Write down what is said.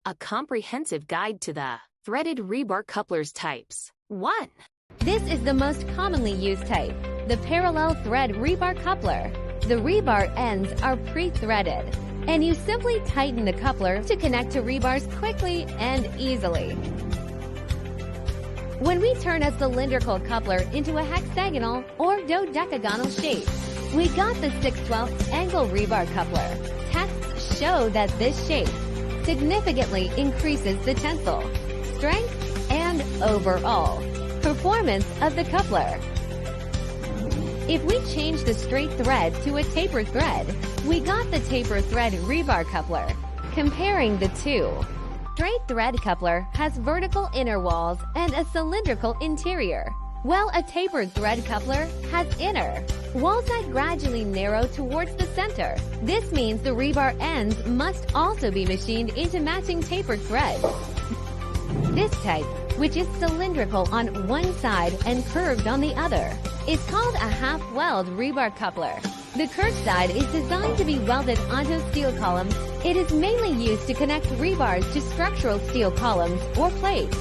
A comprehensive guide to the threaded rebar couplers types. 1. This is the most commonly used type, the Parallel Thread Rebar Coupler. The rebar ends are pre-threaded, and you simply tighten the coupler to connect to rebars quickly and easily. When we turn a cylindrical coupler into a hexagonal or dodecagonal shape, we got the 6/12 Angle Rebar Coupler. Tests show that this shape significantly increases the tensile, strength, and overall performance of the coupler. If we change the straight thread to a tapered thread, we got the taper thread rebar coupler. Comparing the two, straight thread coupler has vertical inner walls and a cylindrical interior, while a tapered thread coupler has inner walls that gradually narrow towards the center. This means the rebar ends must also be machined into matching tapered threads. This type, which is cylindrical on one side and curved on the other, is called a half-weld rebar coupler. The curved side is designed to be welded onto a steel column. It is mainly used to connect rebars to structural steel columns or plates.